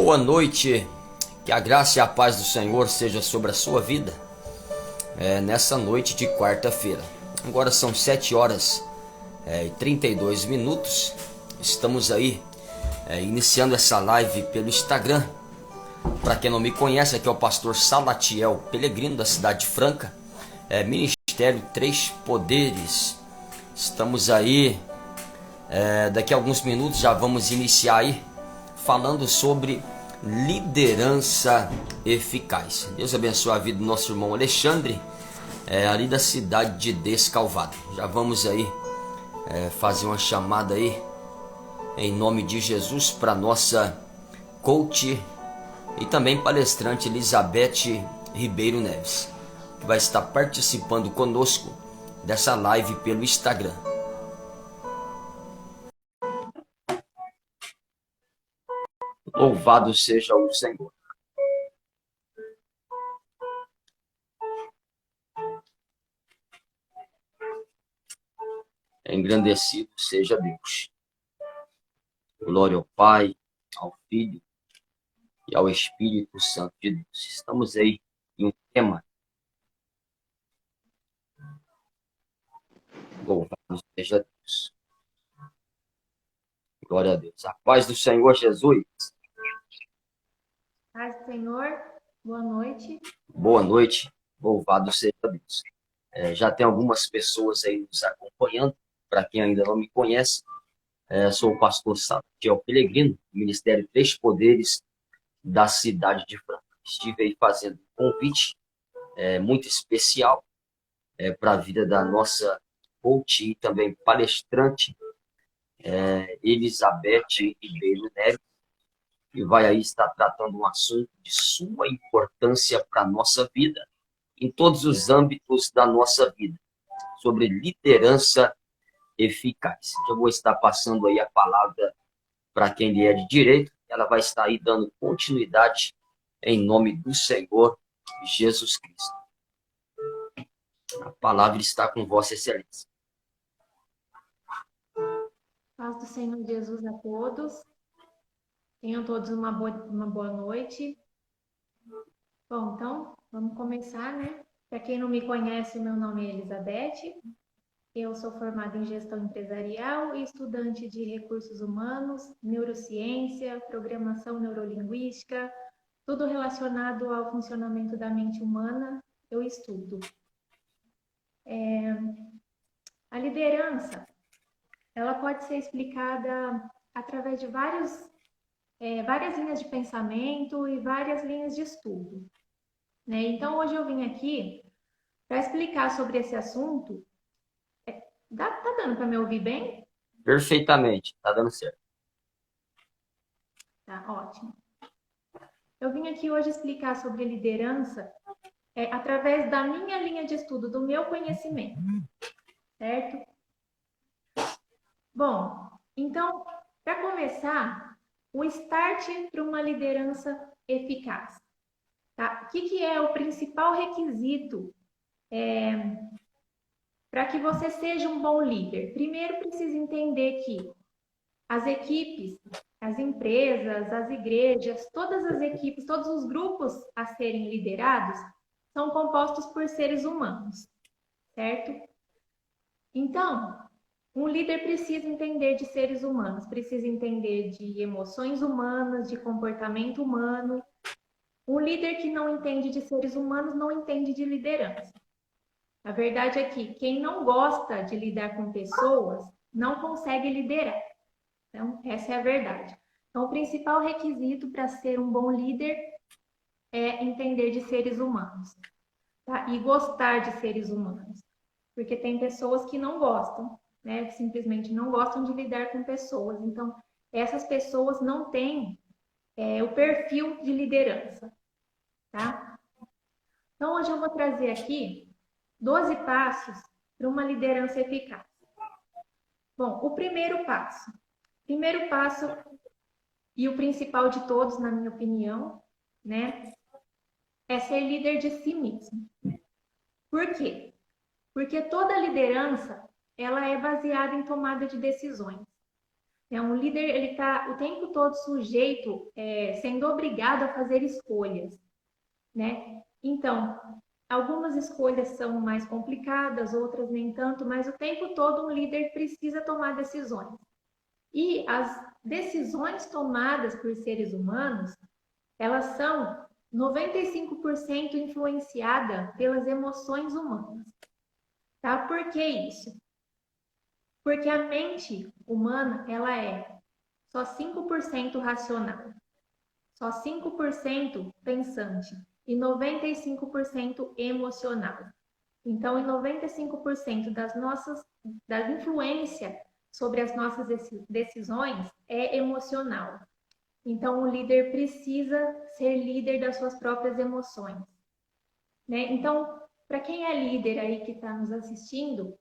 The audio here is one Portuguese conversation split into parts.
Boa noite, que a graça e a paz do Senhor seja sobre a sua vida nessa noite de quarta-feira. Agora são 7 horas e 32 minutos. Estamos aí iniciando essa live pelo Instagram. Para quem não me conhece, aqui é o pastor Salatiel Pelegrino, da cidade de Franca, Ministério Três Poderes. Estamos aí, daqui a alguns minutos já vamos iniciar aí falando sobre liderança eficaz. Deus abençoe a vida do nosso irmão Alexandre, ali da cidade de Descalvado. Já vamos aí fazer uma chamada aí, em nome de Jesus, para nossa coach e também palestrante Elizabeth Ribeiro Neves, que vai estar participando conosco dessa live pelo Instagram. Louvado seja o Senhor. Engrandecido seja Deus. Glória ao Pai, ao Filho e ao Espírito Santo de Deus. Estamos aí em um tema. Louvado seja Deus. Glória a Deus. A paz do Senhor Jesus. Paz do Senhor, boa noite. Boa noite, louvado seja Deus. Já tem algumas pessoas aí nos acompanhando. Para quem ainda não me conhece, sou o pastor Salatiel Pelegrino, do Ministério Três Poderes da cidade de Franca. Estive aí fazendo um convite muito especial para a vida da nossa coach e também palestrante, Elizabeth Ribeiro Neves, que vai aí estar tratando um assunto de suma importância para a nossa vida, em todos os âmbitos da nossa vida, sobre liderança eficaz. Eu vou estar passando aí a palavra para quem lhe é de direito. Ela vai estar aí dando continuidade em nome do Senhor Jesus Cristo. A palavra está com Vossa Excelência. Paz do Senhor Jesus a todos. Tenham todos uma boa noite. Bom, então, vamos começar, né? Para quem não me conhece, meu nome é Elizabeth. Eu sou formada em gestão empresarial e estudante de recursos humanos, neurociência, programação neurolinguística, tudo relacionado ao funcionamento da mente humana, eu estudo. A liderança, ela pode ser explicada através de várias linhas de pensamento e várias linhas de estudo, né? Então, hoje eu vim aqui para explicar sobre esse assunto. Tá dando para me ouvir bem? Perfeitamente, está dando certo. Tá, ótimo. Eu vim aqui hoje explicar sobre liderança através da minha linha de estudo, do meu conhecimento, certo? Bom, então, para começar, o start para uma liderança eficaz. Tá? O que é o principal requisito para que você seja um bom líder? Primeiro, precisa entender que as equipes, as empresas, as igrejas, todas as equipes, todos os grupos a serem liderados são compostos por seres humanos, certo? Então, um líder precisa entender de seres humanos, precisa entender de emoções humanas, de comportamento humano. Um líder que não entende de seres humanos não entende de liderança. A verdade é que quem não gosta de lidar com pessoas não consegue liderar. Então, essa é a verdade. Então, o principal requisito para ser um bom líder é entender de seres humanos, tá? E gostar de seres humanos. Porque tem pessoas que não gostam, né? Simplesmente não gostam de lidar com pessoas. Então, essas pessoas não têm o perfil de liderança, tá? Então, hoje eu vou trazer aqui 12 passos para uma liderança eficaz. Bom, o primeiro passo e o principal de todos, na minha opinião, né, é ser líder de si mesmo. Por quê? Porque toda liderança, ela é baseada em tomada de decisões. Um líder, ele está o tempo todo sujeito, sendo obrigado a fazer escolhas, né? Então, algumas escolhas são mais complicadas, outras nem tanto, mas o tempo todo um líder precisa tomar decisões. E as decisões tomadas por seres humanos, elas são 95% influenciadas pelas emoções humanas. Tá? Por que isso? Porque a mente humana, ela é só 5% racional, só 5% pensante e 95% emocional. Então, em 95% da influência sobre as nossas decisões é emocional. Então, o líder precisa ser líder das suas próprias emoções, né? Então, para quem é líder aí que está nos assistindo,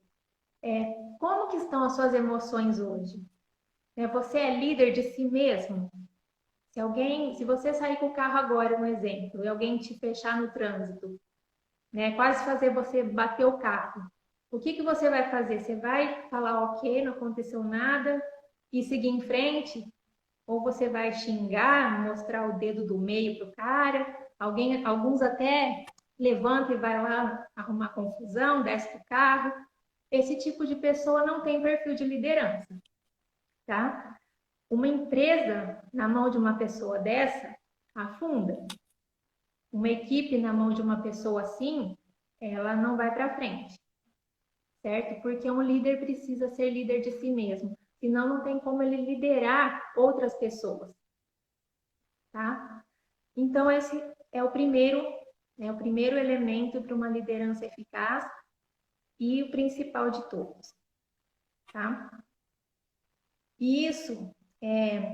como que estão as suas emoções hoje? Você é líder de si mesmo? Se você sair com o carro agora, um exemplo, e alguém te fechar no trânsito, né, quase fazer você bater o carro, o que você vai fazer? Você vai falar ok, não aconteceu nada e seguir em frente? Ou você vai xingar, mostrar o dedo do meio pro cara? Alguns até levantam e vai lá arrumar confusão, desce pro carro. Esse tipo de pessoa não tem perfil de liderança, tá? Uma empresa na mão de uma pessoa dessa afunda. Uma equipe na mão de uma pessoa assim, ela não vai para frente, certo? Porque um líder precisa ser líder de si mesmo, senão não tem como ele liderar outras pessoas, tá? Então esse é o primeiro elemento para uma liderança eficaz e o principal de todos, tá? E isso,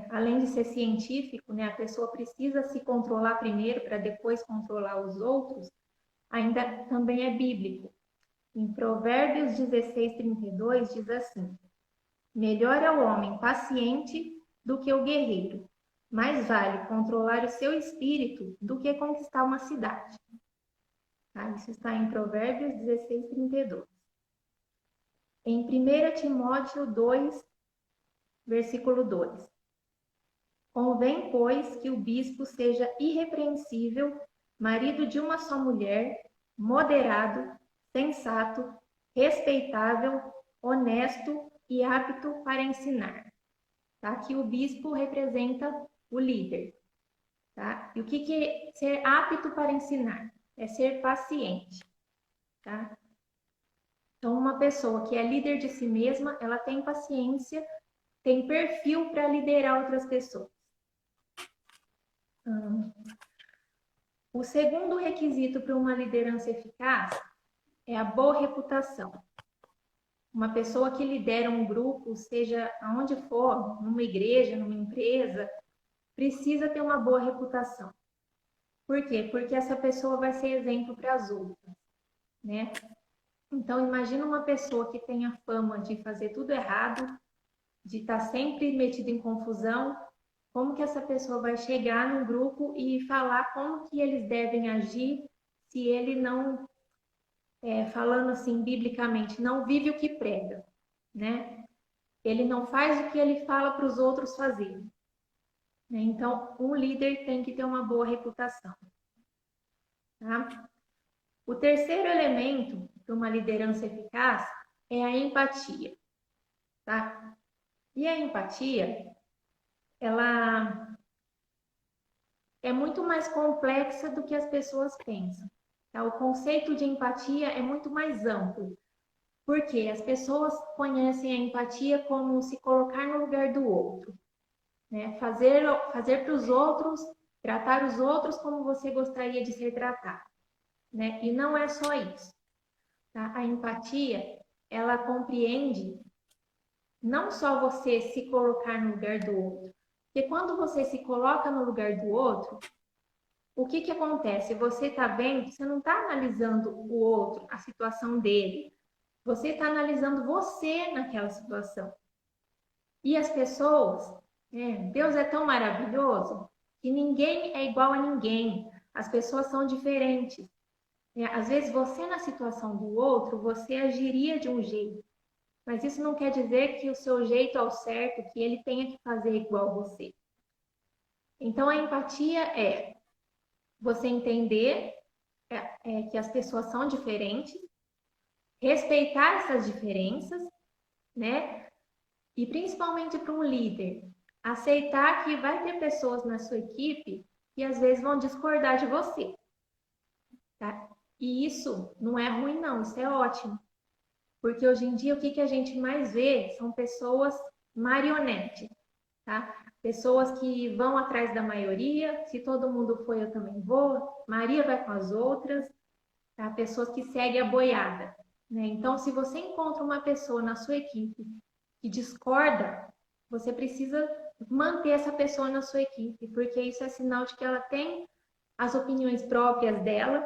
além de ser científico, né, a pessoa precisa se controlar primeiro para depois controlar os outros, ainda também é bíblico. Em Provérbios 16:32 diz assim: melhor é o homem paciente do que o guerreiro, mais vale controlar o seu espírito do que conquistar uma cidade. Tá? Isso está em Provérbios 16:32. Em 1 Timóteo 2, versículo 2. Convém, pois, que o bispo seja irrepreensível, marido de uma só mulher, moderado, sensato, respeitável, honesto e apto para ensinar. Tá? Que o bispo representa o líder. Tá? E o que é ser apto para ensinar? É ser paciente. Tá? Então, uma pessoa que é líder de si mesma, ela tem paciência, tem perfil para liderar outras pessoas. O segundo requisito para uma liderança eficaz é a boa reputação. Uma pessoa que lidera um grupo, seja aonde for, numa igreja, numa empresa, precisa ter uma boa reputação. Por quê? Porque essa pessoa vai ser exemplo para as outras, né? Então, imagina uma pessoa que tem a fama de fazer tudo errado, de estar sempre metida em confusão. Como que essa pessoa vai chegar no grupo e falar como que eles devem agir se ele não, falando assim biblicamente, não vive o que prega, né? Ele não faz o que ele fala para os outros fazerem. Né? Então, um líder tem que ter uma boa reputação. Tá? O terceiro elemento para uma liderança eficaz é a empatia. Tá? E a empatia, ela é muito mais complexa do que as pessoas pensam. Tá? O conceito de empatia é muito mais amplo, porque as pessoas conhecem a empatia como se colocar no lugar do outro, né? Fazer para os outros, tratar os outros como você gostaria de ser tratado, né? E não é só isso. Tá? A empatia, ela compreende não só você se colocar no lugar do outro, porque quando você se coloca no lugar do outro, o que acontece? Você está vendo, você não está analisando o outro, a situação dele. Você está analisando você naquela situação. E as pessoas, Deus é tão maravilhoso que ninguém é igual a ninguém. As pessoas são diferentes. Às vezes você na situação do outro, você agiria de um jeito. Mas isso não quer dizer que o seu jeito é o certo, que ele tenha que fazer igual você. Então, a empatia é você entender que as pessoas são diferentes, respeitar essas diferenças, né? E principalmente para um líder, aceitar que vai ter pessoas na sua equipe que às vezes vão discordar de você, tá? E isso não é ruim, não, isso é ótimo. Porque hoje em dia o que a gente mais vê são pessoas marionetes, tá? Pessoas que vão atrás da maioria, se todo mundo foi, eu também vou, Maria vai com as outras, tá? Pessoas que seguem a boiada, né? Então, se você encontra uma pessoa na sua equipe que discorda, você precisa manter essa pessoa na sua equipe, porque isso é sinal de que ela tem as opiniões próprias dela,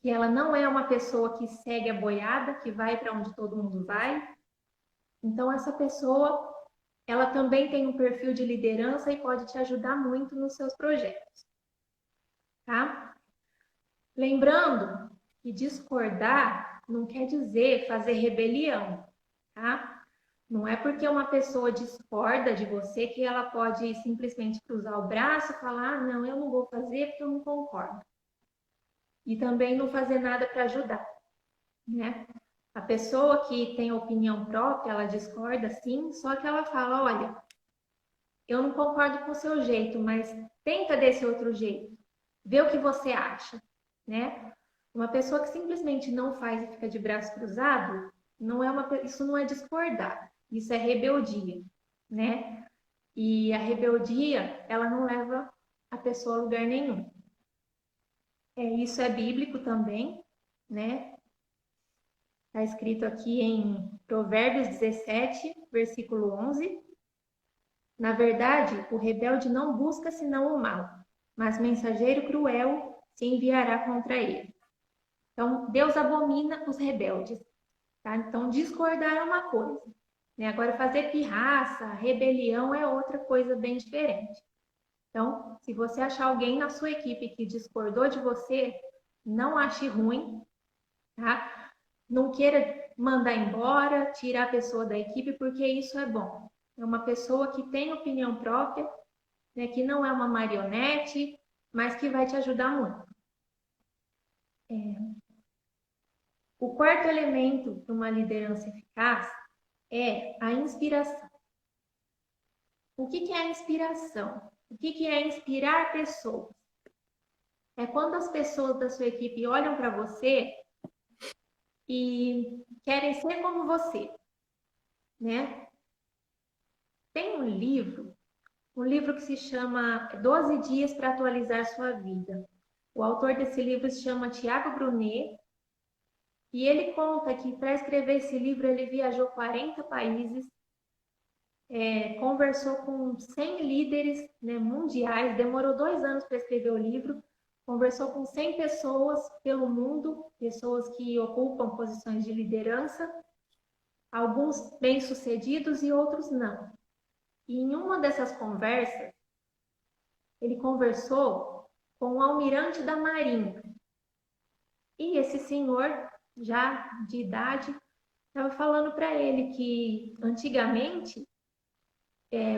que ela não é uma pessoa que segue a boiada, que vai para onde todo mundo vai. Então, essa pessoa, ela também tem um perfil de liderança e pode te ajudar muito nos seus projetos, tá? Lembrando que discordar não quer dizer fazer rebelião, tá? Não é porque uma pessoa discorda de você que ela pode simplesmente cruzar o braço e falar, ah, não, eu não vou fazer porque eu não concordo. E também não fazer nada para ajudar, né? A pessoa que tem opinião própria, ela discorda sim, só que ela fala, olha, eu não concordo com o seu jeito, mas tenta desse outro jeito. Vê o que você acha, né? Uma pessoa que simplesmente não faz e fica de braço cruzado, isso não é discordar, isso é rebeldia, né? E a rebeldia, ela não leva a pessoa a lugar nenhum. Isso é bíblico também, né? Está escrito aqui em Provérbios 17, versículo 11. Na verdade, o rebelde não busca senão o mal, mas mensageiro cruel se enviará contra ele. Então, Deus abomina os rebeldes. Tá? Então, discordar é uma coisa, né? Agora, fazer pirraça, rebelião é outra coisa bem diferente. Então, se você achar alguém na sua equipe que discordou de você, não ache ruim, tá? Não queira mandar embora, tirar a pessoa da equipe, porque isso é bom. É uma pessoa que tem opinião própria, né, que não é uma marionete, mas que vai te ajudar muito. O quarto elemento para uma liderança eficaz é a inspiração. O que é a inspiração? O que é inspirar pessoas? É quando as pessoas da sua equipe olham para você e querem ser como você, né? Tem um livro que se chama 12 Dias para Atualizar Sua Vida. O autor desse livro se chama Tiago Brunet e ele conta que para escrever esse livro ele viajou 40 países, conversou com 100 líderes, né, mundiais, demorou 2 anos para escrever o livro, conversou com 100 pessoas pelo mundo, pessoas que ocupam posições de liderança, alguns bem-sucedidos e outros não. E em uma dessas conversas, ele conversou com o almirante da Marinha. E esse senhor, já de idade, estava falando para ele que antigamente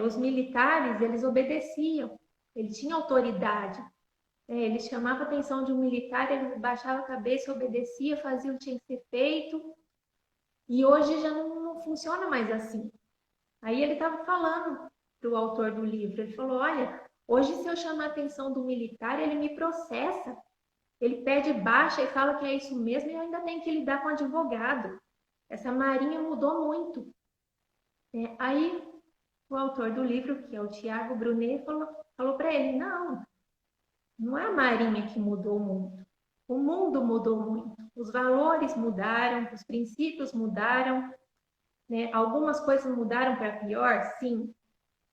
os militares eles obedeciam, ele tinha autoridade. Ele chamava a atenção de um militar, ele baixava a cabeça, obedecia, fazia o que tinha que ser feito. E hoje já não funciona mais assim. Aí ele estava falando para o autor do livro, ele falou, olha, hoje se eu chamar a atenção do militar, ele me processa. Ele pede baixa e fala que é isso mesmo e eu ainda tenho que lidar com advogado. Essa marinha mudou muito. Aí o autor do livro, que é o Tiago Brunet, falou para ele, não é a marinha que mudou muito. O mundo mudou muito. Os valores mudaram, os princípios mudaram, né? Algumas coisas mudaram para pior, sim,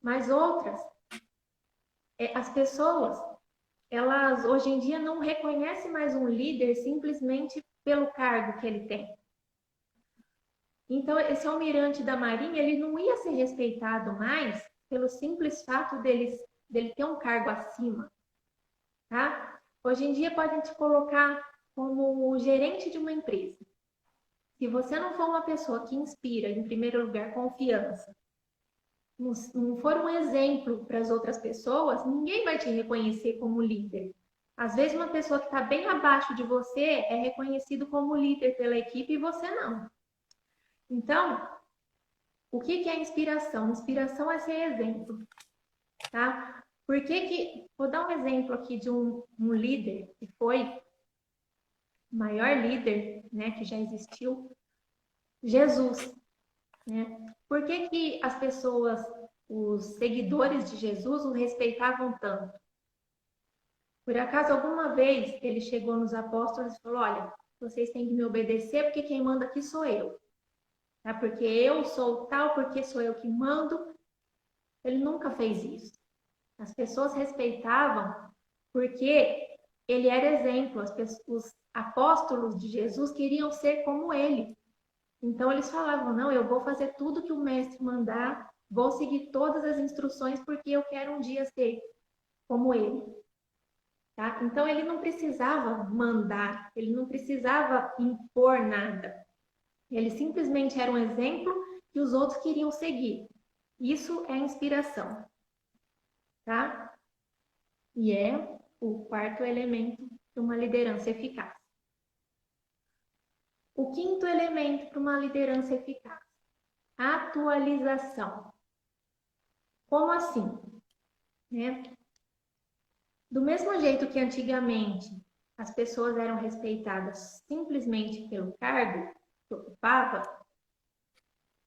mas outras, as pessoas, elas hoje em dia não reconhecem mais um líder simplesmente pelo cargo que ele tem. Então, esse almirante da Marinha, ele não ia ser respeitado mais pelo simples fato dele ter um cargo acima, tá? Hoje em dia, podem te colocar como gerente de uma empresa. Se você não for uma pessoa que inspira, em primeiro lugar, confiança, não for um exemplo para as outras pessoas, ninguém vai te reconhecer como líder. Às vezes, uma pessoa que está bem abaixo de você é reconhecido como líder pela equipe e você não. Então, o que é inspiração? Inspiração é ser exemplo, tá? Vou dar um exemplo aqui de um líder que foi o maior líder, né, que já existiu, Jesus, né? Por que as pessoas, os seguidores de Jesus, o respeitavam tanto? Por acaso, alguma vez ele chegou nos apóstolos e falou: olha, vocês têm que me obedecer porque quem manda aqui sou eu. Tá? Porque eu sou tal, porque sou eu que mando. Ele nunca fez isso. As pessoas respeitavam porque ele era exemplo. Os apóstolos de Jesus queriam ser como ele. Então eles falavam: não, eu vou fazer tudo que o mestre mandar, vou seguir todas as instruções porque eu quero um dia ser como ele. Tá? Então ele não precisava mandar, ele não precisava impor nada. Ele simplesmente era um exemplo que os outros queriam seguir. Isso é inspiração, tá? E é o quarto elemento de uma liderança eficaz. O quinto elemento para uma liderança eficaz: atualização. Como assim? Né? Do mesmo jeito que antigamente as pessoas eram respeitadas simplesmente pelo cargo que ocupava,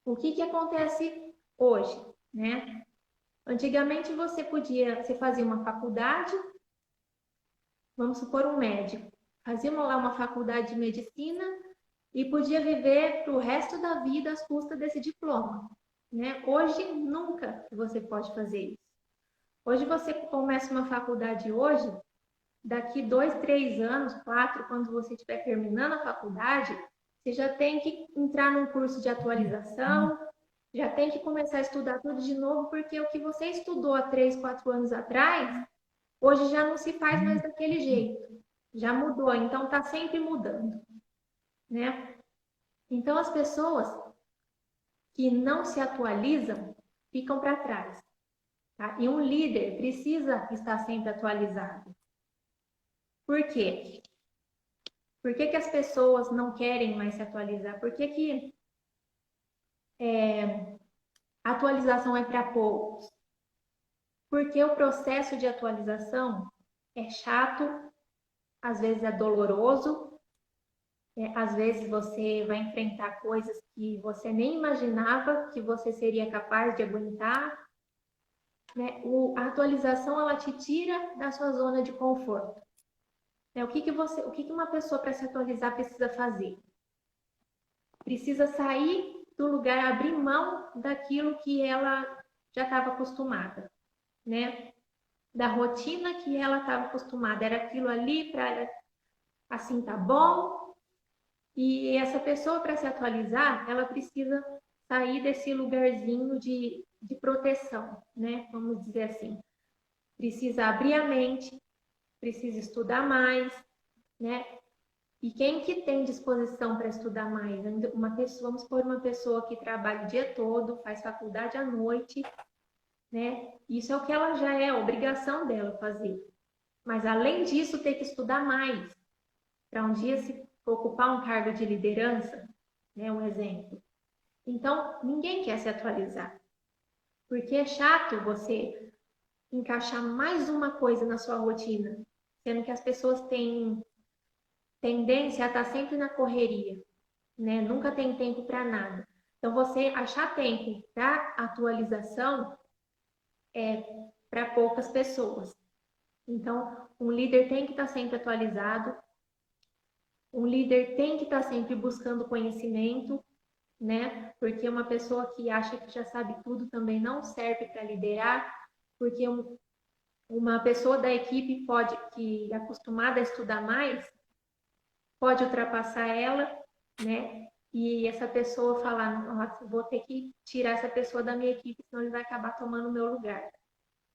o que acontece hoje, né? Antigamente você fazia uma faculdade, vamos supor um médico, fazia lá uma faculdade de medicina e podia viver para o resto da vida às custas desse diploma, né? Hoje nunca você pode fazer isso. Hoje você começa uma faculdade hoje, daqui 2, 3 anos, 4, quando você estiver terminando a faculdade, você já tem que entrar num curso de atualização, já tem que começar a estudar tudo de novo, porque o que você estudou há 3, 4 anos atrás, hoje já não se faz mais daquele jeito. Já mudou, então está sempre mudando, né? Então as pessoas que não se atualizam ficam para trás, tá? E um líder precisa estar sempre atualizado. Por quê? Por que as pessoas não querem mais se atualizar? Por que a atualização é para poucos? Porque o processo de atualização é chato, às vezes é doloroso, às vezes você vai enfrentar coisas que você nem imaginava que você seria capaz de aguentar, né? A atualização ela te tira da sua zona de conforto. O que uma pessoa para se atualizar precisa fazer? Precisa sair do lugar, abrir mão daquilo que ela já estava acostumada, né? Da rotina que ela estava acostumada, era aquilo ali para ela, assim tá bom. E essa pessoa para se atualizar, ela precisa sair desse lugarzinho de proteção, né? Vamos dizer assim. Precisa abrir a mente, precisa estudar mais, né? E quem que tem disposição para estudar mais? Vamos supor uma pessoa que trabalha o dia todo, faz faculdade à noite, né? Isso é o que ela já é, a obrigação dela fazer. Mas além disso, ter que estudar mais para um dia se ocupar um cargo de liderança, né? Um exemplo. Então, ninguém quer se atualizar. Porque é chato você encaixar mais uma coisa na sua rotina, sendo que as pessoas têm tendência a estar sempre na correria, né? Nunca tem tempo para nada. Então, você achar tempo para atualização é para poucas pessoas. Então, um líder tem que estar sempre atualizado, um líder tem que estar sempre buscando conhecimento, né? Porque uma pessoa que acha que já sabe tudo também não serve para liderar, porque uma pessoa da equipe que é acostumada a estudar mais, pode ultrapassar ela, né? E essa pessoa falar: nossa, vou ter que tirar essa pessoa da minha equipe, senão ele vai acabar tomando o meu lugar,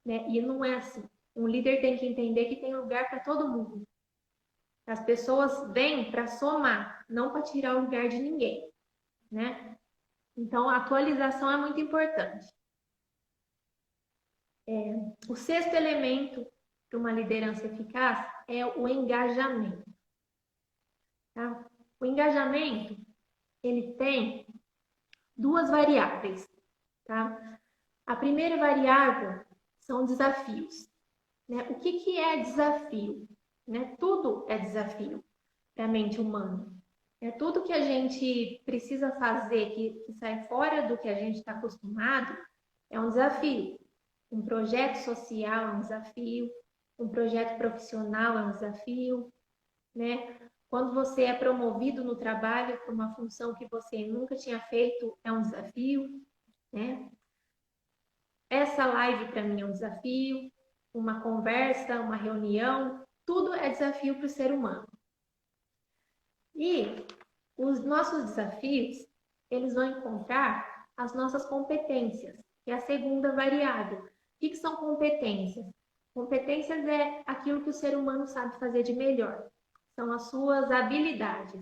né? E não é assim. Um líder tem que entender que tem lugar para todo mundo. As pessoas vêm para somar, não para tirar o lugar de ninguém. né? Então, a atualização é muito importante. O sexto elemento para uma liderança eficaz é o engajamento. Tá? O engajamento, ele tem duas variáveis. Tá? A primeira variável são desafios. Né? O que é desafio? Né? Tudo é desafio para a mente humana. Tudo que a gente precisa fazer que sai fora do que a gente está acostumado é um desafio. Um projeto social é um desafio, um projeto profissional é um desafio, né? Quando você é promovido no trabalho para uma função que você nunca tinha feito, é um desafio, né? Essa live para mim é um desafio, uma conversa, uma reunião, tudo é desafio para o ser humano. E os nossos desafios, eles vão encontrar as nossas competências, que é a segunda variável. O que são competências? Competências é aquilo que o ser humano sabe fazer de melhor. São as suas habilidades,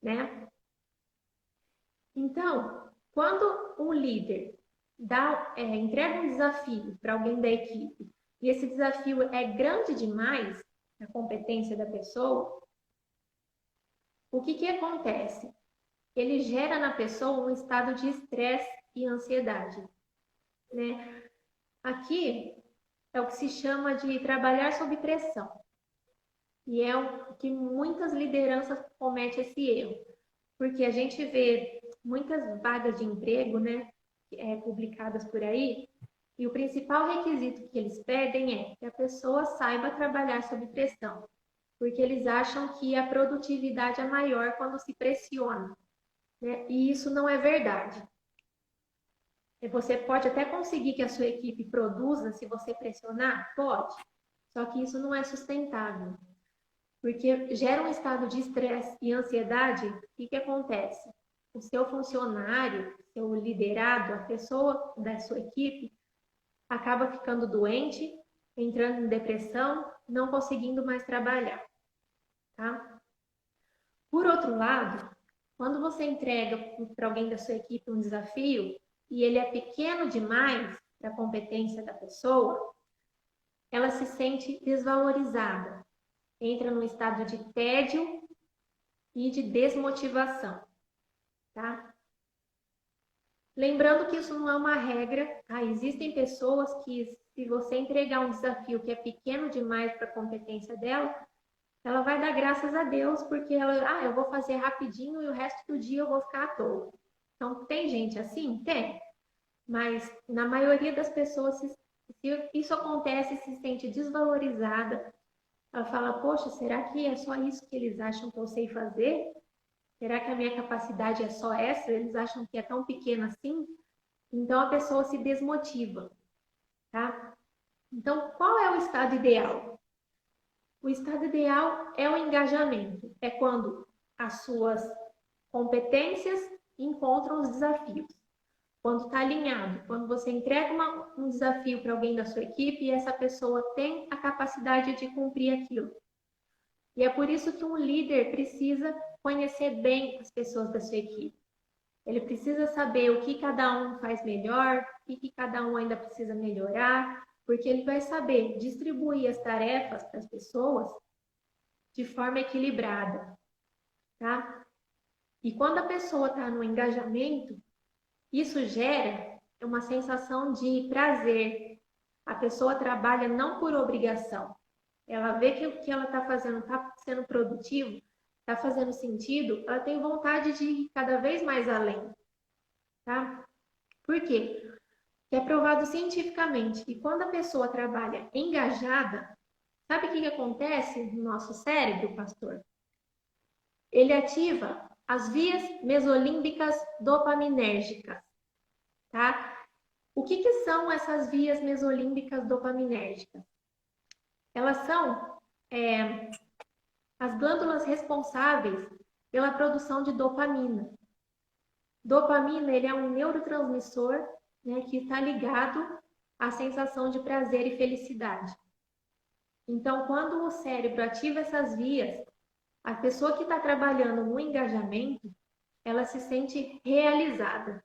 né? Então, quando um líder entrega um desafio para alguém da equipe, e esse desafio é grande demais, a competência da pessoa, o que acontece? Ele gera na pessoa um estado de estresse e ansiedade, né? Aqui é o que se chama de trabalhar sob pressão. E é o que muitas lideranças cometem esse erro. Porque a gente vê muitas vagas de emprego, né, publicadas por aí, e o principal requisito que eles pedem é que a pessoa saiba trabalhar sob pressão. Porque eles acham que a produtividade é maior quando se pressiona. Né? E isso não é verdade. Você pode até conseguir que a sua equipe produza se você pressionar? Pode. Só que isso não é sustentável. Porque gera um estado de estresse e ansiedade. O que acontece? O seu funcionário, seu liderado, a pessoa da sua equipe, acaba ficando doente, entrando em depressão, não conseguindo mais trabalhar. Tá? Por outro lado, quando você entrega para alguém da sua equipe um desafio e ele é pequeno demais para a competência da pessoa, ela se sente desvalorizada, entra num estado de tédio e de desmotivação, tá? Lembrando que isso não é uma regra, tá? Existem pessoas que, se você entregar um desafio que é pequeno demais para a competência dela, ela vai dar graças a Deus, porque eu vou fazer rapidinho e o resto do dia eu vou ficar à toa. Então, tem gente assim? Tem. Mas, na maioria das pessoas, se isso acontece, se sente desvalorizada. Ela fala, poxa, será que é só isso que eles acham que eu sei fazer? Será que a minha capacidade é só essa? Eles acham que é tão pequena assim? Então, a pessoa se desmotiva, tá? Então, qual é o estado ideal? O estado ideal é o engajamento. É quando as suas competências encontram os desafios. Quando está alinhado, quando você entrega um desafio para alguém da sua equipe e essa pessoa tem a capacidade de cumprir aquilo. E é por isso que um líder precisa conhecer bem as pessoas da sua equipe. Ele precisa saber o que cada um faz melhor, o que cada um ainda precisa melhorar, porque ele vai saber distribuir as tarefas para as pessoas de forma equilibrada, tá? E quando a pessoa está no engajamento, isso gera uma sensação de prazer. A pessoa trabalha não por obrigação. Ela vê que o que ela está fazendo está sendo produtivo, está fazendo sentido, ela tem vontade de ir cada vez mais além, tá? Por quê? Porque é provado cientificamente que quando a pessoa trabalha engajada, sabe o que acontece no nosso cérebro, pastor? Ele ativa as vias mesolímbicas dopaminérgicas, tá? O que são essas vias mesolímbicas dopaminérgicas? Elas são as glândulas responsáveis pela produção de dopamina. Dopamina, ele é um neurotransmissor, né, que está ligado à sensação de prazer e felicidade. Então, quando o cérebro ativa essas vias, a pessoa que está trabalhando no engajamento, ela se sente realizada,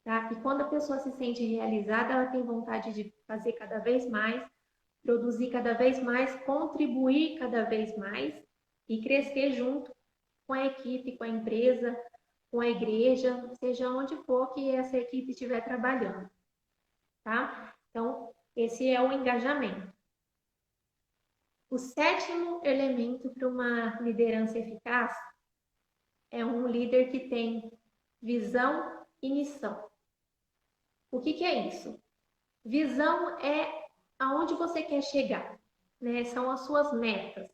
tá? E quando a pessoa se sente realizada, ela tem vontade de fazer cada vez mais, produzir cada vez mais, contribuir cada vez mais e crescer junto com a equipe, com a empresa, com a igreja, seja onde for que essa equipe estiver trabalhando, tá? Então, esse é o engajamento. O sétimo elemento para uma liderança eficaz é um líder que tem visão e missão. O que é isso? Visão é aonde você quer chegar, né? São as suas metas,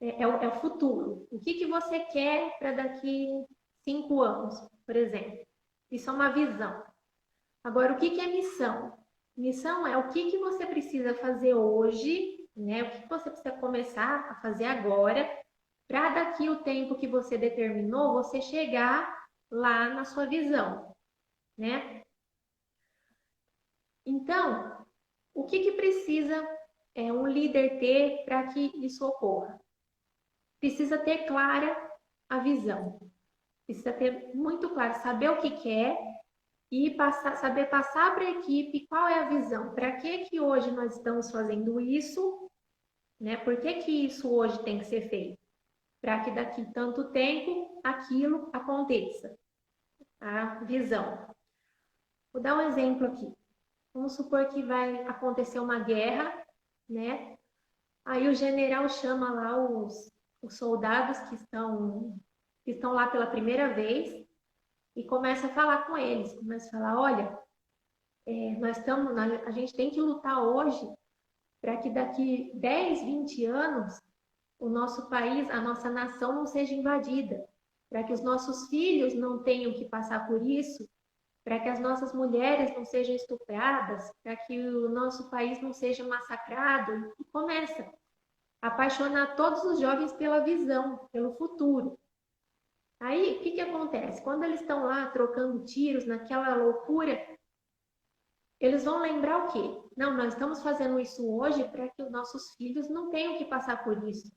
é o futuro. O que você quer para daqui 5 anos, por exemplo? Isso é uma visão. Agora, o que é missão? Missão é o que você precisa fazer hoje, né? O que você precisa começar a fazer agora, para daqui o tempo que você determinou, você chegar lá na sua visão, né? Então, o que precisa um líder ter para que isso ocorra? Precisa ter clara a visão. Precisa ter muito claro, saber o que quer e saber passar para a equipe qual é a visão. Para que hoje nós estamos fazendo isso? Né? Por que isso hoje tem que ser feito? Para que daqui tanto tempo aquilo aconteça. A visão. Vou dar um exemplo aqui. Vamos supor que vai acontecer uma guerra, né? Aí o general chama lá os soldados que estão lá pela primeira vez e começa a falar com eles. Começa a falar, olha, a gente tem que lutar hoje para que daqui 10, 20 anos o nosso país, a nossa nação não seja invadida, para que os nossos filhos não tenham que passar por isso, para que as nossas mulheres não sejam estupradas, para que o nosso país não seja massacrado. E começa a apaixonar todos os jovens pela visão, pelo futuro. Aí, o que acontece? Quando eles estão lá trocando tiros, naquela loucura, eles vão lembrar o quê? Não, nós estamos fazendo isso hoje para que os nossos filhos não tenham que passar por isso,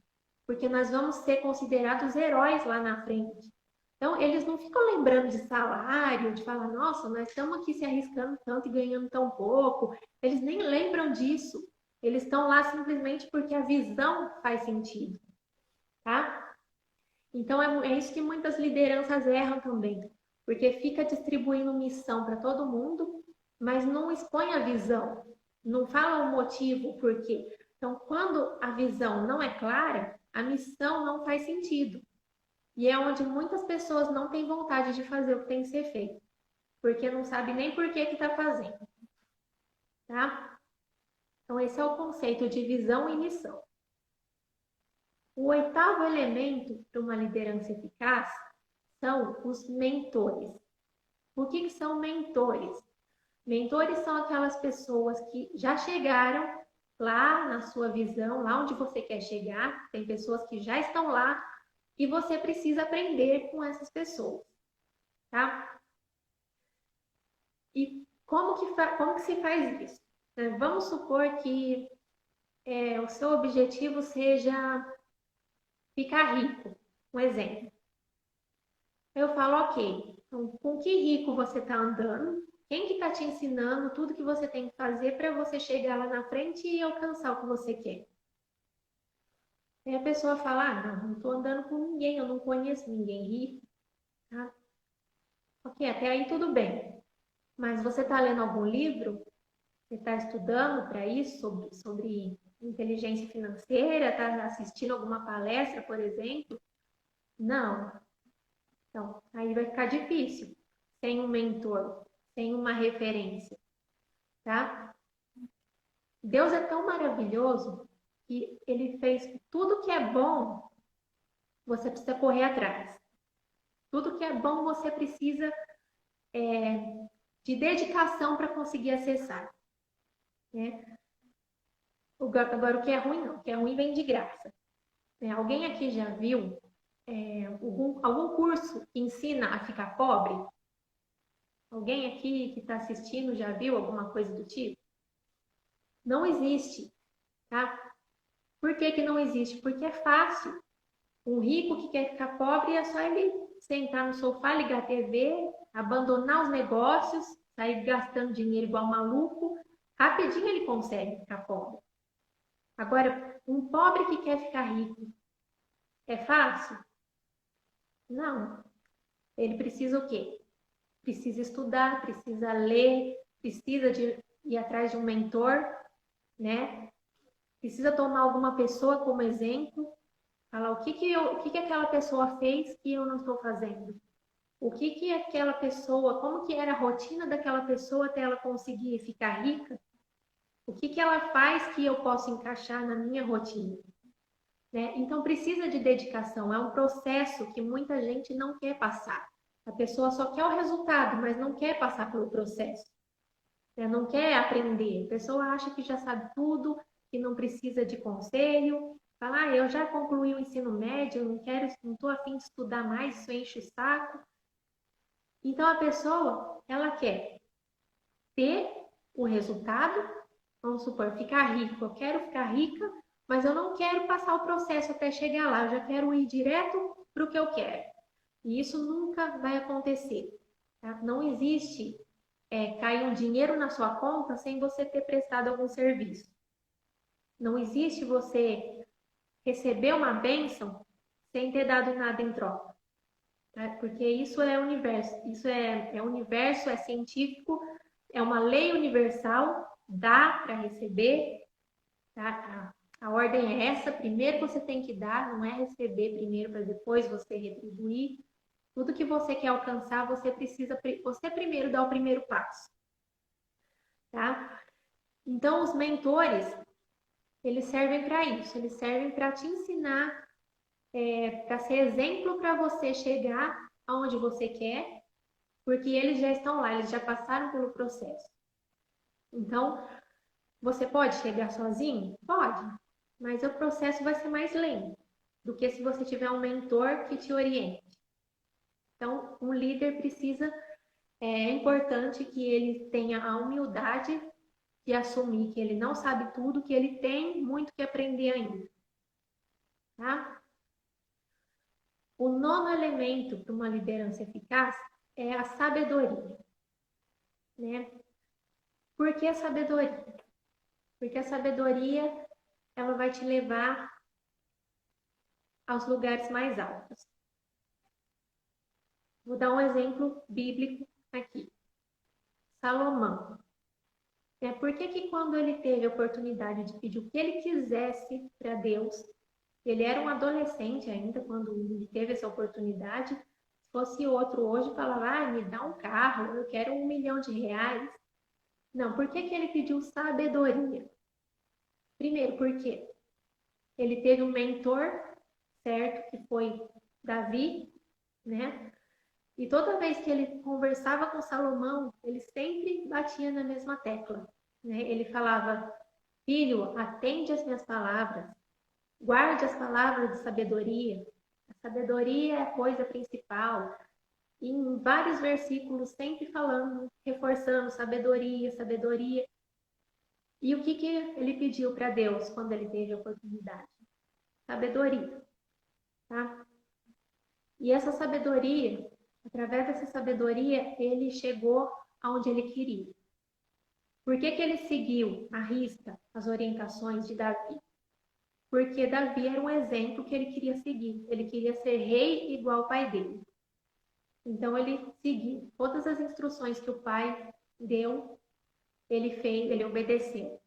porque nós vamos ser considerados heróis lá na frente. Então, eles não ficam lembrando de salário, de falar, nossa, nós estamos aqui se arriscando tanto e ganhando tão pouco. Eles nem lembram disso. Eles estão lá simplesmente porque a visão faz sentido, tá? Então, é isso que muitas lideranças erram também, porque fica distribuindo missão para todo mundo, mas não expõe a visão, não fala o motivo, o porquê. Então, quando a visão não é clara, a missão não faz sentido. E é onde muitas pessoas não têm vontade de fazer o que tem que ser feito, porque não sabe nem por que está fazendo, tá? Então, esse é o conceito de visão e missão. O oitavo elemento para uma liderança eficaz são os mentores. O que são mentores? Mentores são aquelas pessoas que já chegaram lá na sua visão, lá onde você quer chegar. Tem pessoas que já estão lá e você precisa aprender com essas pessoas, tá? E como que se faz isso? Vamos supor que o seu objetivo seja ficar rico, um exemplo. Eu falo, ok, então, com que rico você está andando? Quem que está te ensinando tudo que você tem que fazer para você chegar lá na frente e alcançar o que você quer? Aí a pessoa fala, não estou andando com ninguém, eu não conheço ninguém rico, tá? Ok, até aí tudo bem. Mas você está lendo algum livro? Você está estudando para isso, sobre inteligência financeira? Está assistindo alguma palestra, por exemplo? Não. Então, aí vai ficar difícil. Sem um mentor, sem uma referência, tá? Deus é tão maravilhoso que ele fez tudo que é bom, você precisa correr atrás. Tudo que é bom, você precisa de dedicação para conseguir acessar, né? Agora, o que é ruim, não. O que é ruim vem de graça. Alguém aqui já viu algum curso que ensina a ficar pobre? Alguém aqui que está assistindo já viu alguma coisa do tipo? Não existe, tá? Por que não existe? Porque é fácil. Um rico que quer ficar pobre é só ele sentar no sofá, ligar a TV, abandonar os negócios, sair gastando dinheiro igual maluco, rapidinho ele consegue ficar pobre. Agora, um pobre que quer ficar rico, é fácil? Não. Ele precisa o quê? Precisa estudar, precisa ler, precisa de ir atrás de um mentor, né? Precisa tomar alguma pessoa como exemplo, falar o que aquela pessoa fez que eu não estou fazendo. O que aquela pessoa, como que era a rotina daquela pessoa até ela conseguir ficar rica? O que ela faz que eu posso encaixar na minha rotina? Né? Então precisa de dedicação, é um processo que muita gente não quer passar. A pessoa só quer o resultado, mas não quer passar pelo processo. Né? Não quer aprender. A pessoa acha que já sabe tudo, que não precisa de conselho. Fala, eu já concluí o ensino médio, não estou a fim de estudar mais, isso enche o saco. Então a pessoa, ela quer ter o resultado, vamos supor, ficar rico. Eu quero ficar rica, mas eu não quero passar o processo até chegar lá, eu já quero ir direto para o que eu quero. E isso nunca vai acontecer. Tá? Não existe cair um dinheiro na sua conta sem você ter prestado algum serviço. Não existe você receber uma bênção sem ter dado nada em troca. Tá? Porque isso é universo, isso é universo, é científico, é uma lei universal, dá para receber, tá? A ordem é essa, primeiro você tem que dar, não é receber primeiro para depois você retribuir. Tudo que você quer alcançar, você primeiro dar o primeiro passo, tá? Então, os mentores, eles servem para isso, eles servem para te ensinar, para ser exemplo para você chegar aonde você quer, porque eles já estão lá, eles já passaram pelo processo. Então, você pode chegar sozinho? Pode, mas o processo vai ser mais lento do que se você tiver um mentor que te oriente. Então, um líder precisa, é importante que ele tenha a humildade de assumir que ele não sabe tudo, que ele tem muito que aprender ainda. Tá? O nono elemento para uma liderança eficaz é a sabedoria. Né? Por que a sabedoria? Porque a sabedoria ela vai te levar aos lugares mais altos. Vou dar um exemplo bíblico aqui. Salomão. Por que quando ele teve a oportunidade de pedir o que ele quisesse para Deus, ele era um adolescente ainda quando ele teve essa oportunidade, se fosse outro hoje, falava, me dá um carro, eu quero R$1 milhão. Não, por que ele pediu sabedoria? Primeiro, porque ele teve um mentor, certo, que foi Davi, né? E toda vez que ele conversava com Salomão, ele sempre batia na mesma tecla, né? Ele falava, filho, atende às minhas palavras, guarde as palavras de sabedoria. A sabedoria é a coisa principal. E em vários versículos, sempre falando, reforçando sabedoria, sabedoria. E o que ele pediu para Deus quando ele teve a oportunidade? Sabedoria. Tá? E essa sabedoria, através dessa sabedoria, ele chegou aonde ele queria. Por que ele seguiu à risca as orientações de Davi? Porque Davi era um exemplo que ele queria seguir. Ele queria ser rei igual ao pai dele. Então ele seguiu todas as instruções que o pai deu, ele fez, ele obedeceu.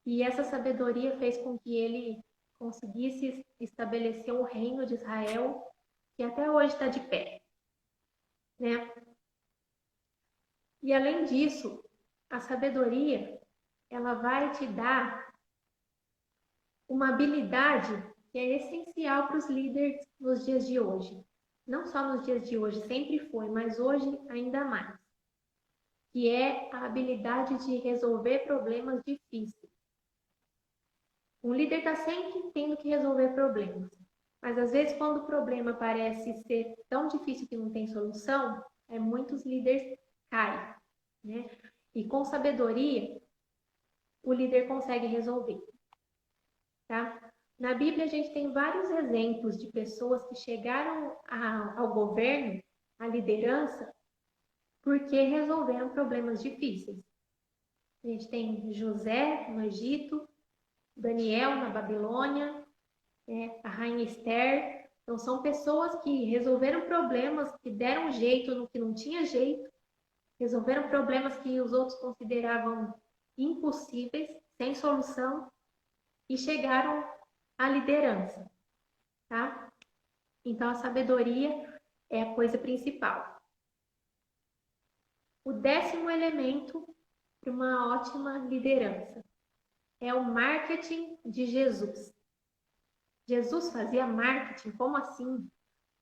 E essa sabedoria fez com que ele conseguisse estabelecer o reino de Israel, que até hoje está de pé, né? E além disso, a sabedoria, ela vai te dar uma habilidade que é essencial para os líderes nos dias de hoje. Não só nos dias de hoje, sempre foi, mas hoje ainda mais. Que é a habilidade de resolver problemas difíceis. Um líder está sempre tendo que resolver problemas. Mas às vezes quando o problema parece ser tão difícil que não tem solução, muitos líderes caem, né? E com sabedoria, o líder consegue resolver, tá? Na Bíblia, a gente tem vários exemplos de pessoas que chegaram ao governo, à liderança, porque resolveram problemas difíceis. A gente tem José no Egito, Daniel na Babilônia, a rainha Esther. Então, são pessoas que resolveram problemas, que deram jeito no que não tinha jeito, resolveram problemas que os outros consideravam impossíveis, sem solução, e chegaram à liderança, tá? Então, a sabedoria é a coisa principal. O 10º elemento para uma ótima liderança é o marketing de Jesus. Jesus fazia marketing? Como assim?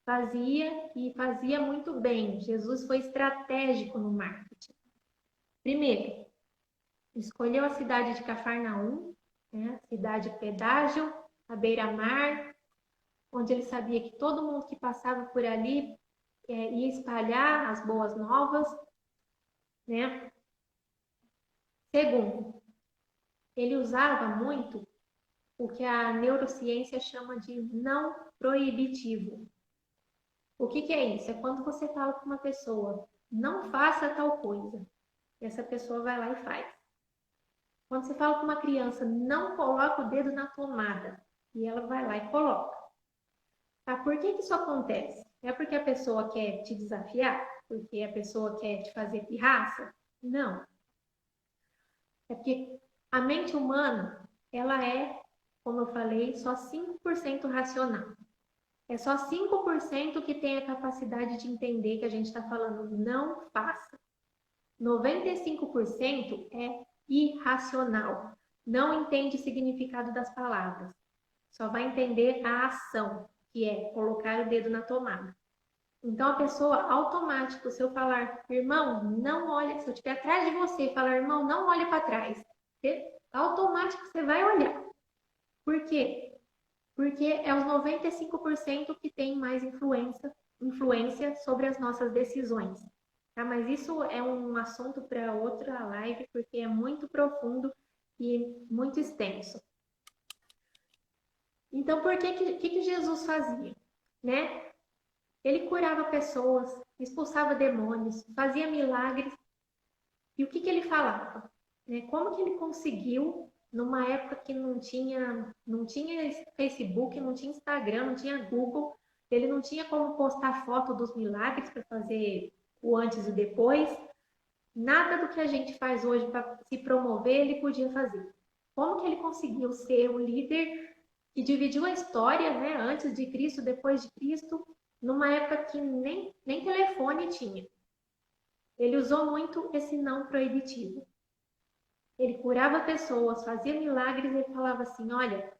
Fazia e fazia muito bem. Jesus foi estratégico no marketing. Primeiro, escolheu a cidade de Cafarnaum, né? Cidade pedágio, à beira-mar, onde ele sabia que todo mundo que passava por ali ia espalhar as boas novas, né? Segundo, ele usava muito o que a neurociência chama de não proibitivo. O que é isso? É quando você fala com uma pessoa, não faça tal coisa, e essa pessoa vai lá e faz. Quando você fala com uma criança, não coloca o dedo na tomada, e ela vai lá e coloca. Tá? Por que isso acontece? É porque a pessoa quer te desafiar? Porque a pessoa quer te fazer pirraça? Não. É porque a mente humana, ela é, como eu falei, só 5% racional. É só 5% que tem a capacidade de entender que a gente está falando não faça. 95% é irracional. Não entende o significado das palavras. Só vai entender a ação, que é colocar o dedo na tomada. Então, a pessoa, automático, se eu falar, irmão, não olha, se eu estiver atrás de você e falar, irmão, não olha para trás, automático você vai olhar. Por quê? Porque é os 95% que tem mais influência sobre as nossas decisões. Tá? Mas isso é um assunto para outra live, porque é muito profundo e muito extenso. Então, por que Jesus fazia? Né? Ele curava pessoas, expulsava demônios, fazia milagres. E o que ele falava? Né? Como que ele conseguiu, numa época que não tinha Facebook, não tinha Instagram, não tinha Google, ele não tinha como postar foto dos milagres para fazer o antes e o depois. Nada do que a gente faz hoje para se promover, ele podia fazer. Como que ele conseguiu ser um líder que dividiu a história, né, antes de Cristo, depois de Cristo, numa época que nem telefone tinha? Ele usou muito esse não proibitivo. Ele curava pessoas, fazia milagres e falava assim, olha,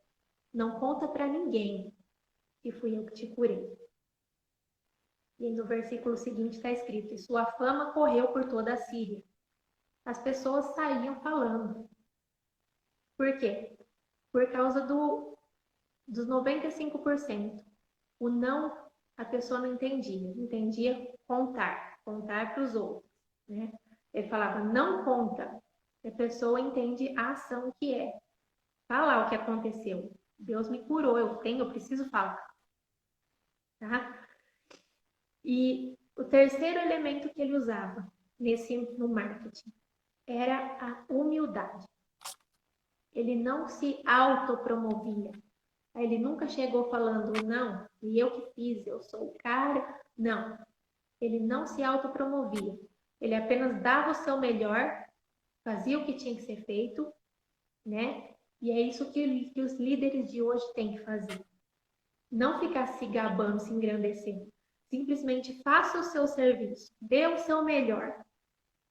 não conta para ninguém que fui eu que te curei. E no versículo seguinte está escrito, e sua fama correu por toda a Síria. As pessoas saíam falando. Por quê? Por causa dos 95%. O não, a pessoa não entendia. Entendia contar para os outros. Né? Ele falava, não conta. A pessoa entende a ação que é. Falar o que aconteceu. Deus me curou, eu preciso falar. Tá? E o terceiro elemento que ele usava no marketing era a humildade. Ele não se autopromovia. Ele nunca chegou falando, não, e eu que fiz, eu sou o cara. Não, ele não se autopromovia. Ele apenas dava o seu melhor, fazia o que tinha que ser feito, né? E é isso que os líderes de hoje têm que fazer. Não ficar se gabando, se engrandecendo. Simplesmente faça o seu serviço, dê o seu melhor.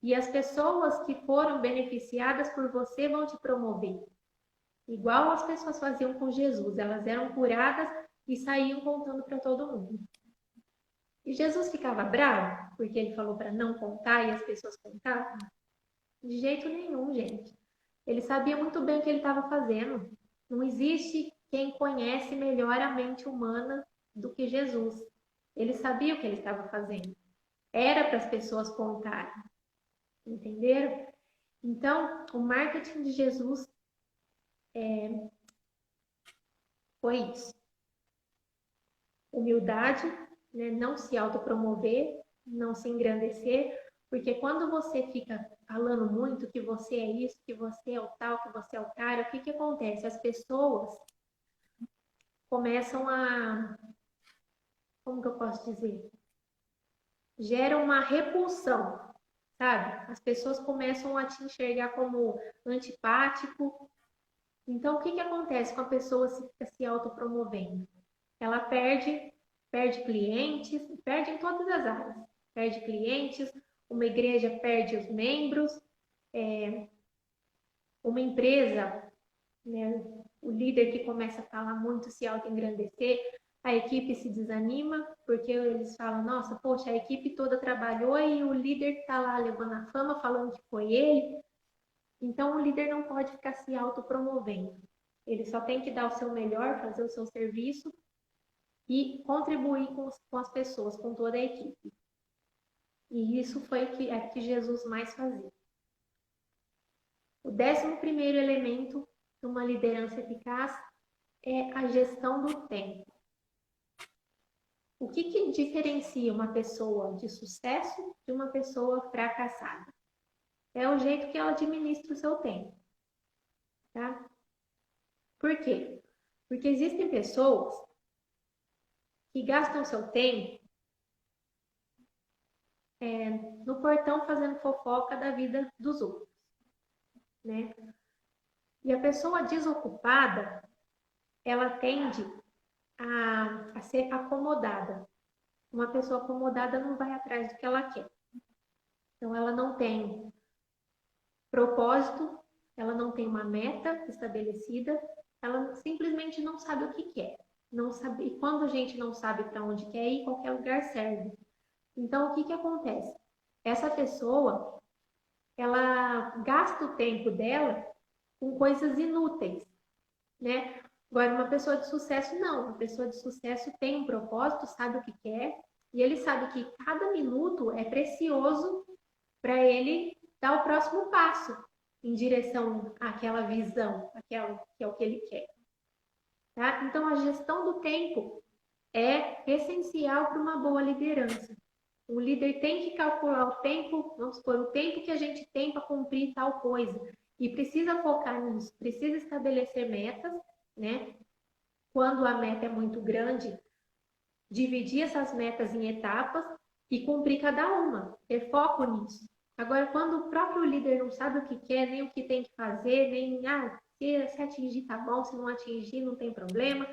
E as pessoas que foram beneficiadas por você vão te promover. Igual as pessoas faziam com Jesus. Elas eram curadas e saíam contando para todo mundo. E Jesus ficava bravo porque ele falou para não contar e as pessoas contavam? De jeito nenhum, gente. Ele sabia muito bem o que ele estava fazendo. Não existe quem conhece melhor a mente humana do que Jesus. Ele sabia o que ele estava fazendo. Era para as pessoas contarem. Entenderam? Então, o marketing de Jesus foi isso. Humildade, né? Não se autopromover, não se engrandecer, porque quando você fica falando muito que você é isso, que você é o tal, que você é o cara, o que que acontece? As pessoas começam a, como que eu posso dizer? Gera uma repulsão, sabe? As pessoas começam a te enxergar como antipático. Então, o que que acontece com a pessoa que fica se autopromovendo? Ela perde clientes, perde em todas as áreas. Perde clientes, uma igreja perde os membros, uma empresa, né, o líder que começa a falar muito, se auto-engrandecer, a equipe se desanima, porque eles falam, nossa, poxa, a equipe toda trabalhou e o líder está lá levando a fama, falando que foi ele. Então, o líder não pode ficar se autopromovendo. Ele só tem que dar o seu melhor, fazer o seu serviço e contribuir com as pessoas, com toda a equipe. E isso foi o que Jesus mais fazia. O 11º elemento de uma liderança eficaz é a gestão do tempo. O que diferencia uma pessoa de sucesso de uma pessoa fracassada? É o jeito que ela administra o seu tempo. Tá? Por quê? Porque existem pessoas que gastam seu tempo no portão fazendo fofoca da vida dos outros, né? E a pessoa desocupada, ela tende a ser acomodada. Uma pessoa acomodada não vai atrás do que ela quer. Então, ela não tem propósito, ela não tem uma meta estabelecida, ela simplesmente não sabe o que quer. Não sabe, e quando a gente não sabe para onde quer ir, qualquer lugar serve. Então, o que acontece? Essa pessoa, ela gasta o tempo dela com coisas inúteis, né? Agora, uma pessoa de sucesso, não. Uma pessoa de sucesso tem um propósito, sabe o que quer, e ele sabe que cada minuto é precioso para ele dar o próximo passo em direção àquela visão, àquela que é o que ele quer. Tá? Então, a gestão do tempo é essencial para uma boa liderança. O líder tem que calcular o tempo, vamos supor, o tempo que a gente tem para cumprir tal coisa. E precisa focar nisso, precisa estabelecer metas, né? Quando a meta é muito grande, dividir essas metas em etapas e cumprir cada uma, ter foco nisso. Agora, quando o próprio líder não sabe o que quer, nem o que tem que fazer, nem, se atingir tá bom, se não atingir não tem problema,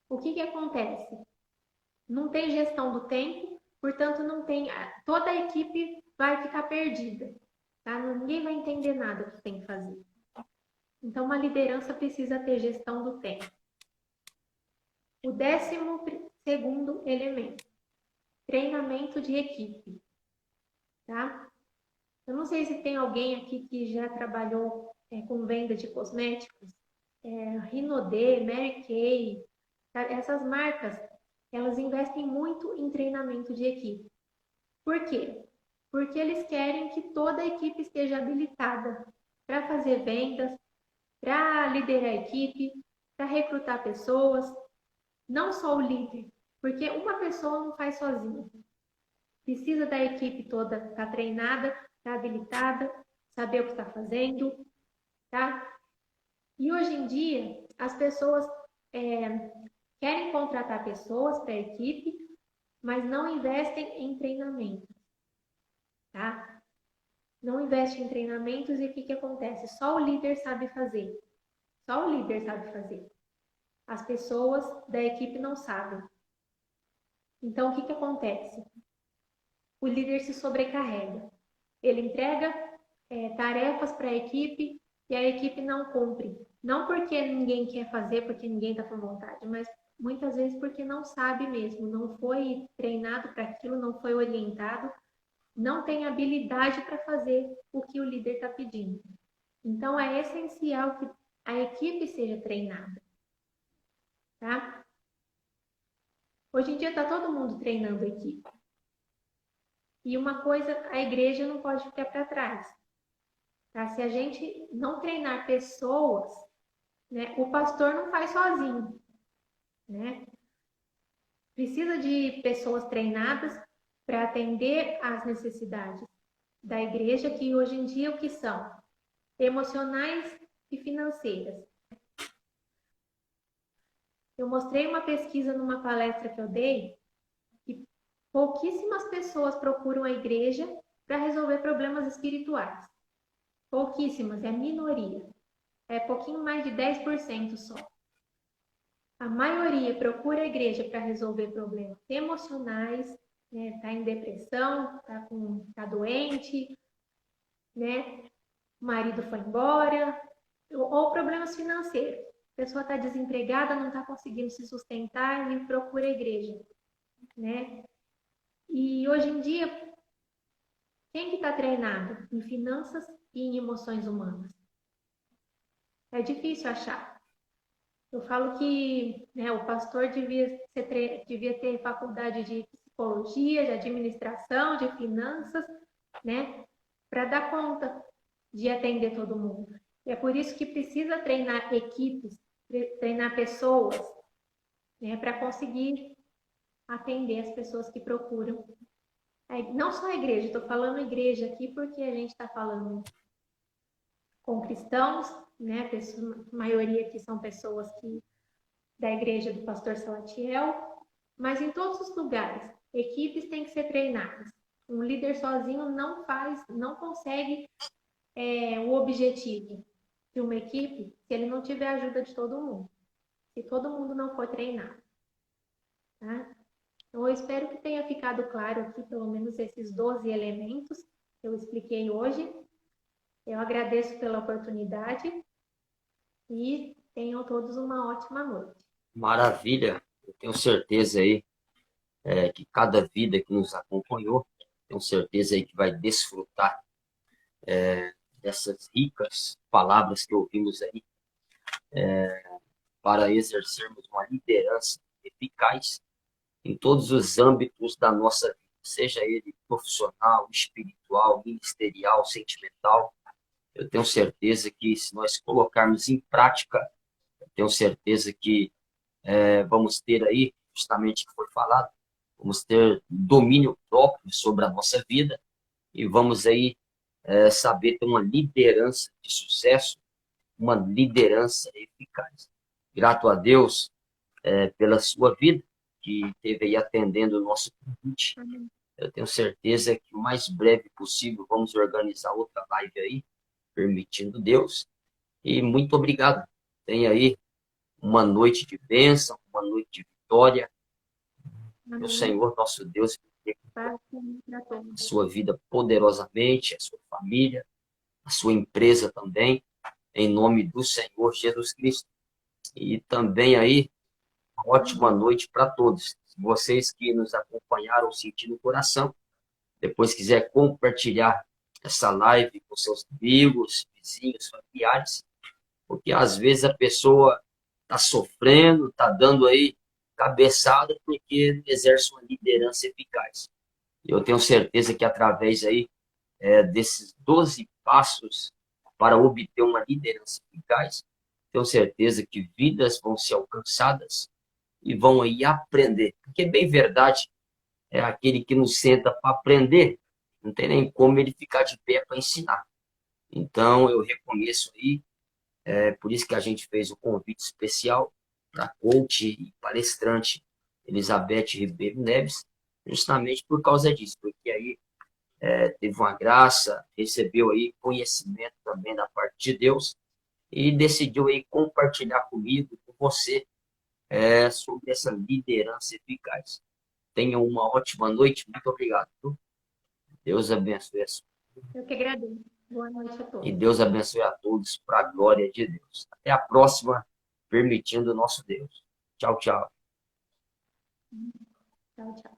o que acontece? Não tem gestão do tempo, portanto, não tem, toda a equipe vai ficar perdida, tá? Ninguém vai entender nada o que tem que fazer. Então, uma liderança precisa ter gestão do tempo. O 12º elemento, treinamento de equipe, tá? Eu não sei se tem alguém aqui que já trabalhou com venda de cosméticos, Rinodê, Mary Kay, tá? Essas marcas, elas investem muito em treinamento de equipe. Por quê? Porque eles querem que toda a equipe esteja habilitada para fazer vendas, para liderar a equipe, para recrutar pessoas, não só o líder, porque uma pessoa não faz sozinha. Precisa da equipe toda estar treinada, estar habilitada, saber o que está fazendo, tá? E hoje em dia, as pessoas querem contratar pessoas para a equipe, mas não investem em treinamento, tá? Não investe em treinamentos e o que acontece? Só o líder sabe fazer. Só o líder sabe fazer. As pessoas da equipe não sabem. Então, o que acontece? O líder se sobrecarrega. Ele entrega tarefas para a equipe e a equipe não cumpre. Não porque ninguém quer fazer, porque ninguém está com vontade, mas muitas vezes porque não sabe mesmo, não foi treinado para aquilo, não foi orientado, não tem habilidade para fazer o que o líder está pedindo. Então, é essencial que a equipe seja treinada. Tá? Hoje em dia está todo mundo treinando a equipe. E uma coisa, a igreja não pode ficar para trás. Tá? Se a gente não treinar pessoas, né, o pastor não faz sozinho. né? Precisa de pessoas treinadas para atender às necessidades da igreja, que hoje em dia o que são? Emocionais e financeiras. Eu mostrei uma pesquisa numa palestra que eu dei, que pouquíssimas pessoas procuram a igreja para resolver problemas espirituais. Pouquíssimas, é minoria. É pouquinho mais de 10% só. A maioria procura a igreja para resolver problemas emocionais, né? Tá em depressão, tá doente, né? O marido foi embora, ou problemas financeiros. A pessoa está desempregada, não está conseguindo se sustentar e procura a igreja, né? E hoje em dia, quem que está treinado em finanças e em emoções humanas? É difícil achar. Eu falo que, né, o pastor devia ter faculdade de psicologia, de administração, de finanças, né, para dar conta de atender todo mundo. E é por isso que precisa treinar equipes, treinar pessoas, né, para conseguir atender as pessoas que procuram. Não só a igreja, estou falando igreja aqui porque a gente está falando com cristãos, né, a maioria aqui são pessoas da igreja do pastor Salatiel, mas em todos os lugares, equipes têm que ser treinadas. Um líder sozinho não consegue o objetivo de uma equipe se ele não tiver a ajuda de todo mundo, se todo mundo não for treinado. Tá? Então, eu espero que tenha ficado claro aqui, pelo menos esses 12 elementos que eu expliquei hoje. Eu agradeço pela oportunidade e tenham todos uma ótima noite. Maravilha. Eu tenho certeza aí que cada vida que nos acompanhou, tenho certeza aí que vai desfrutar dessas ricas palavras que ouvimos aí, para exercermos uma liderança eficaz em todos os âmbitos da nossa vida, seja ele profissional, espiritual, ministerial, sentimental. Eu tenho certeza que se nós colocarmos em prática, eu tenho certeza que vamos ter aí, justamente o que foi falado, vamos ter domínio próprio sobre a nossa vida e vamos aí saber ter uma liderança de sucesso, uma liderança eficaz. Grato a Deus pela sua vida, que esteve aí atendendo o nosso convite. Eu tenho certeza que o mais breve possível vamos organizar outra live aí, permitindo Deus. E muito obrigado. Tenha aí uma noite de bênção, uma noite de vitória. Que o Senhor, nosso Deus, a sua vida poderosamente, a sua família, a sua empresa também, em nome do Senhor Jesus Cristo. E também aí, uma ótima noite para todos. Vocês que nos acompanharam, sentindo o coração, depois quiser compartilhar essa live com seus amigos, vizinhos, familiares, porque às vezes a pessoa está sofrendo, está dando aí cabeçada porque não exerce uma liderança eficaz. Eu tenho certeza que através aí desses 12 passos para obter uma liderança eficaz, tenho certeza que vidas vão ser alcançadas e vão aí aprender. Porque, bem verdade, é aquele que não senta para aprender, não tem nem como ele ficar de pé para ensinar. Então, eu reconheço aí, por isso que a gente fez o convite especial para a coach e palestrante Elizabeth Ribeiro Neves, justamente por causa disso, porque aí teve uma graça, recebeu aí conhecimento também da parte de Deus e decidiu aí compartilhar comigo, com você, sobre essa liderança eficaz. Tenham uma ótima noite. Muito obrigado. Deus abençoe a sua. Eu que agradeço. Boa noite a todos. E Deus abençoe a todos para a glória de Deus. Até a próxima, permitindo o nosso Deus. Tchau, tchau. Tchau, tchau.